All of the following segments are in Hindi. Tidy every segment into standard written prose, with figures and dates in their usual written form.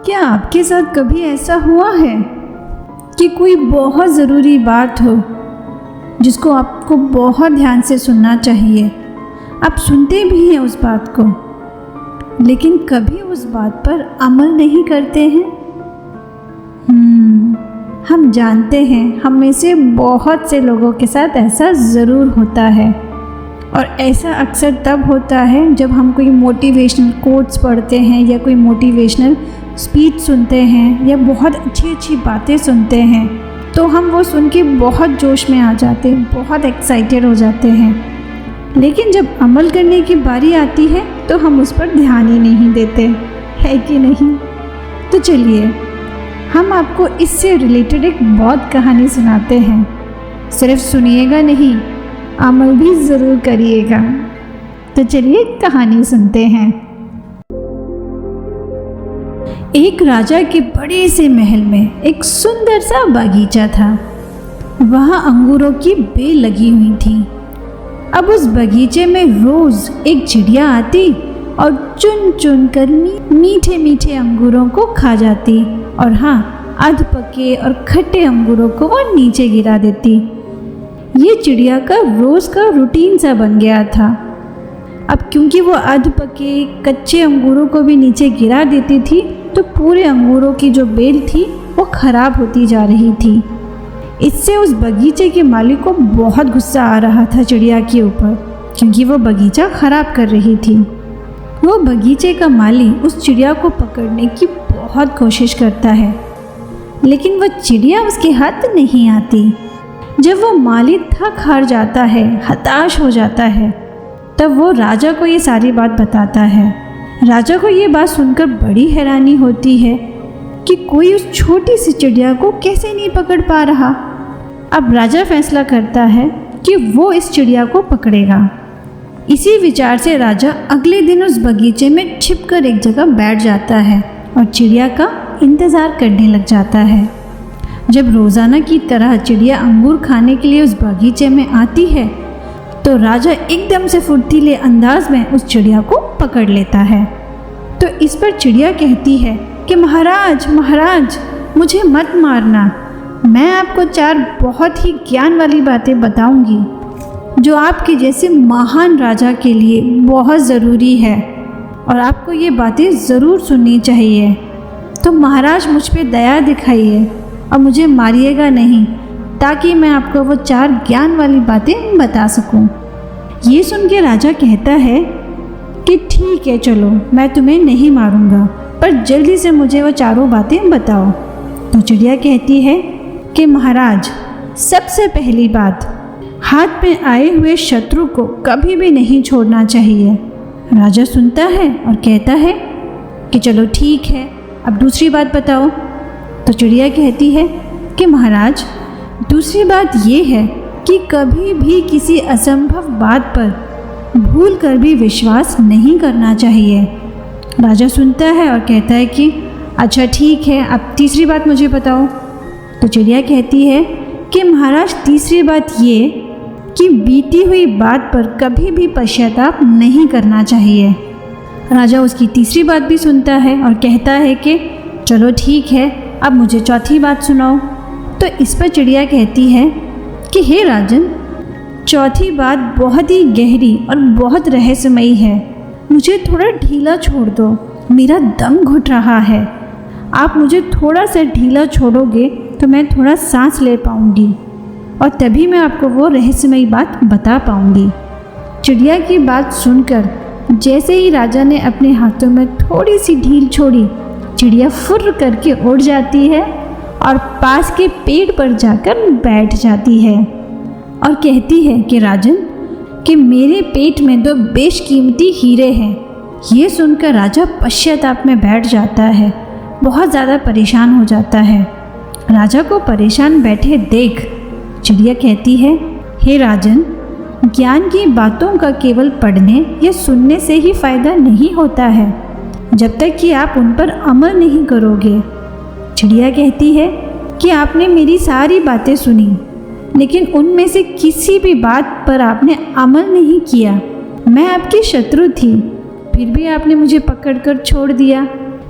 क्या आपके साथ कभी ऐसा हुआ है कि कोई बहुत ज़रूरी बात हो जिसको आपको बहुत ध्यान से सुनना चाहिए, आप सुनते भी हैं उस बात को, लेकिन कभी उस बात पर अमल नहीं करते हैं? हम जानते हैं, हम में से बहुत से लोगों के साथ ऐसा ज़रूर होता है। और ऐसा अक्सर तब होता है जब हम कोई मोटिवेशनल कोट्स पढ़ते हैं या कोई मोटिवेशनल स्पीच सुनते हैं या बहुत अच्छी अच्छी बातें सुनते हैं, तो हम वो सुन के बहुत जोश में आ जाते हैं, बहुत एक्साइटेड हो जाते हैं। लेकिन जब अमल करने की बारी आती है तो हम उस पर ध्यान ही नहीं देते, है कि नहीं? तो चलिए हम आपको इससे रिलेटेड एक बहुत कहानी सुनाते हैं। सिर्फ सुनिएगा नहीं, अमल भी ज़रूर करिएगा। तो चलिए कहानी सुनते हैं। एक राजा के बड़े से महल में एक सुंदर सा बगीचा था। वहाँ अंगूरों की बेल लगी हुई थी। अब उस बगीचे में रोज़ एक चिड़िया आती और चुन चुन कर मीठे मीठे अंगूरों को खा जाती, और हाँ, अध पके और खट्टे अंगूरों को वो नीचे गिरा देती। ये चिड़िया का रोज़ का रूटीन सा बन गया था। अब क्योंकि वो अध पके कच्चे अंगूरों को भी नीचे गिरा देती थी, तो पूरे अंगूरों की जो बेल थी वो खराब होती जा रही थी। इससे उस बगीचे के मालिक को बहुत गुस्सा आ रहा था चिड़िया के ऊपर, क्योंकि वो बगीचा खराब कर रही थी। वो बगीचे का माली उस चिड़िया को पकड़ने की बहुत कोशिश करता है, लेकिन वह चिड़िया उसके हाथ नहीं आती। जब वो माली थक हार जाता है, हताश हो जाता है, तब वो राजा को ये सारी बात बताता है। राजा को ये बात सुनकर बड़ी हैरानी होती है कि कोई उस छोटी सी चिड़िया को कैसे नहीं पकड़ पा रहा। अब राजा फैसला करता है कि वो इस चिड़िया को पकड़ेगा। इसी विचार से राजा अगले दिन उस बगीचे में छिपकर एक जगह बैठ जाता है और चिड़िया का इंतज़ार करने लग जाता है। जब रोज़ाना की तरह चिड़िया अंगूर खाने के लिए उस बगीचे में आती है, तो राजा एकदम से फुर्तीले अंदाज में उस चिड़िया को पकड़ लेता है। तो इस पर चिड़िया कहती है कि महाराज महाराज, मुझे मत मारना, मैं आपको 4 बहुत ही ज्ञान वाली बातें बताऊंगी जो आपके जैसे महान राजा के लिए बहुत ज़रूरी है, और आपको ये बातें ज़रूर सुननी चाहिए। तो महाराज मुझ पे दया दिखाइए और मुझे मारिएगा नहीं, ताकि मैं आपको वो 4 ज्ञान वाली बातें बता सकूं। ये सुन के राजा कहता है कि ठीक है, चलो मैं तुम्हें नहीं मारूंगा, पर जल्दी से मुझे वो 4 बातें बताओ। तो चिड़िया कहती है कि महाराज, सबसे पहली बात, हाथ में आए हुए शत्रु को कभी भी नहीं छोड़ना चाहिए। राजा सुनता है और कहता है कि चलो ठीक है, अब दूसरी बात बताओ। तो चिड़िया कहती है कि महाराज, दूसरी बात ये है कि कभी भी किसी असंभव बात पर भूल कर भी विश्वास नहीं करना चाहिए। राजा सुनता है और कहता है कि अच्छा ठीक है, अब तीसरी बात मुझे बताओ। तो चिड़िया कहती है कि महाराज, तीसरी बात ये कि बीती हुई बात पर कभी भी पश्चाताप नहीं करना चाहिए। राजा उसकी तीसरी बात भी सुनता है और कहता है कि चलो ठीक है, अब मुझे चौथी बात सुनाओ। तो इस पर चिड़िया कहती है कि हे राजन, चौथी बात बहुत ही गहरी और बहुत रहस्यमयी है, मुझे थोड़ा ढीला छोड़ दो, मेरा दम घुट रहा है। आप मुझे थोड़ा सा ढीला छोड़ोगे तो मैं थोड़ा सांस ले पाऊंगी, और तभी मैं आपको वो रहस्यमयी बात बता पाऊंगी। चिड़िया की बात सुनकर जैसे ही राजा ने अपने हाथों में थोड़ी सी ढील छोड़ी, चिड़िया फुर्र करके उड़ जाती है और पास के पेड़ पर जाकर बैठ जाती है और कहती है कि राजन, कि मेरे पेट में 2 बेशकीमती हीरे हैं। ये सुनकर राजा पश्चाताप में बैठ जाता है, बहुत ज़्यादा परेशान हो जाता है। राजा को परेशान बैठे देख चिड़िया कहती है, हे राजन, ज्ञान की बातों का केवल पढ़ने या सुनने से ही फायदा नहीं होता है, जब तक कि आप उन पर अमल नहीं करोगे। चिड़िया कहती है कि आपने मेरी सारी बातें सुनी, लेकिन उनमें से किसी भी बात पर आपने अमल नहीं किया। मैं आपकी शत्रु थी, फिर भी आपने मुझे पकड़कर छोड़ दिया।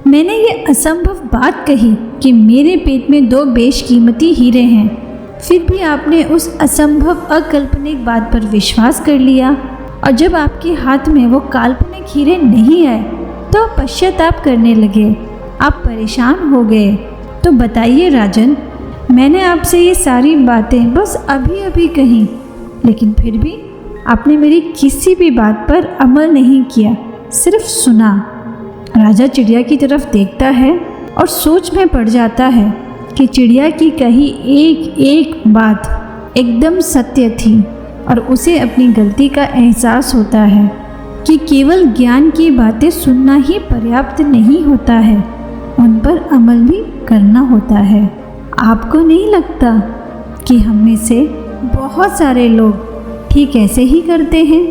मैंने ये असंभव बात कही कि मेरे पेट में 2 बेशकीमती हीरे हैं, फिर भी आपने उस असंभव अकल्पनिक बात पर विश्वास कर लिया, और जब आपके हाथ में वो काल्पनिक हीरे नहीं आए तो आप पश्चाताप करने लगे, आप परेशान हो गए। तो बताइए राजन, मैंने आपसे ये सारी बातें बस अभी अभी कही, लेकिन फिर भी आपने मेरी किसी भी बात पर अमल नहीं किया, सिर्फ सुना। राजा चिड़िया की तरफ देखता है और सोच में पड़ जाता है कि चिड़िया की कही एक एक बात एकदम सत्य थी, और उसे अपनी गलती का एहसास होता है कि केवल ज्ञान की बातें सुनना ही पर्याप्त नहीं होता है, उन पर अमल भी करना होता है। आपको नहीं लगता कि हम में से बहुत सारे लोग ठीक ऐसे ही करते हैं?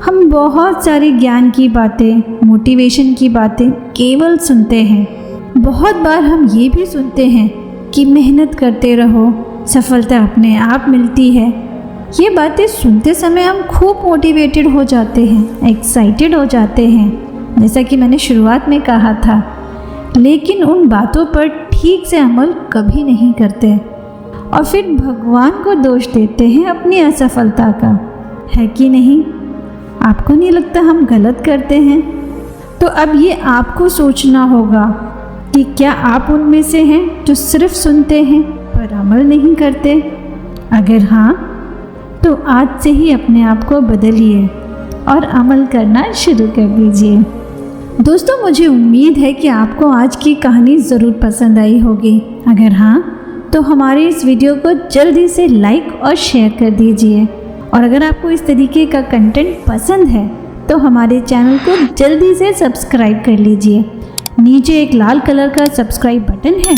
हम बहुत सारी ज्ञान की बातें, मोटिवेशन की बातें केवल सुनते हैं। बहुत बार हम ये भी सुनते हैं कि मेहनत करते रहो, सफलता अपने आप मिलती है। ये बातें सुनते समय हम खूब मोटिवेटेड हो जाते हैं, एक्साइटेड हो जाते हैं, जैसा कि मैंने शुरुआत में कहा था, लेकिन उन बातों पर ठीक से अमल कभी नहीं करते और फिर भगवान को दोष देते हैं अपनी असफलता का, है कि नहीं? आपको नहीं लगता हम गलत करते हैं? तो अब ये आपको सोचना होगा कि क्या आप उनमें से हैं जो सिर्फ सुनते हैं पर अमल नहीं करते? अगर हाँ, तो आज से ही अपने आप को बदलिए और अमल करना शुरू कर दीजिए। दोस्तों, मुझे उम्मीद है कि आपको आज की कहानी ज़रूर पसंद आई होगी। अगर हाँ, तो हमारे इस वीडियो को जल्दी से लाइक और शेयर कर दीजिए, और अगर आपको इस तरीके का कंटेंट पसंद है तो हमारे चैनल को जल्दी से सब्सक्राइब कर लीजिए। नीचे एक लाल कलर का सब्सक्राइब बटन है,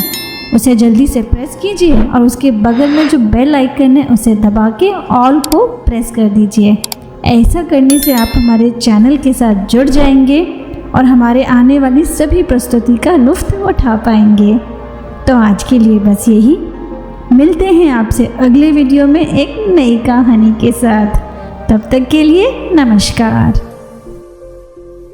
उसे जल्दी से प्रेस कीजिए और उसके बगल में जो बेल आइकन है उसे दबा के ऑल को प्रेस कर दीजिए। ऐसा करने से आप हमारे चैनल के साथ जुड़ जाएंगे और हमारे आने वाली सभी प्रस्तुति का लुत्फ़ उठा पाएंगे। तो आज के लिए बस यही। मिलते हैं आपसे अगले वीडियो में एक नई कहानी के साथ। तब तक के लिए नमस्कार।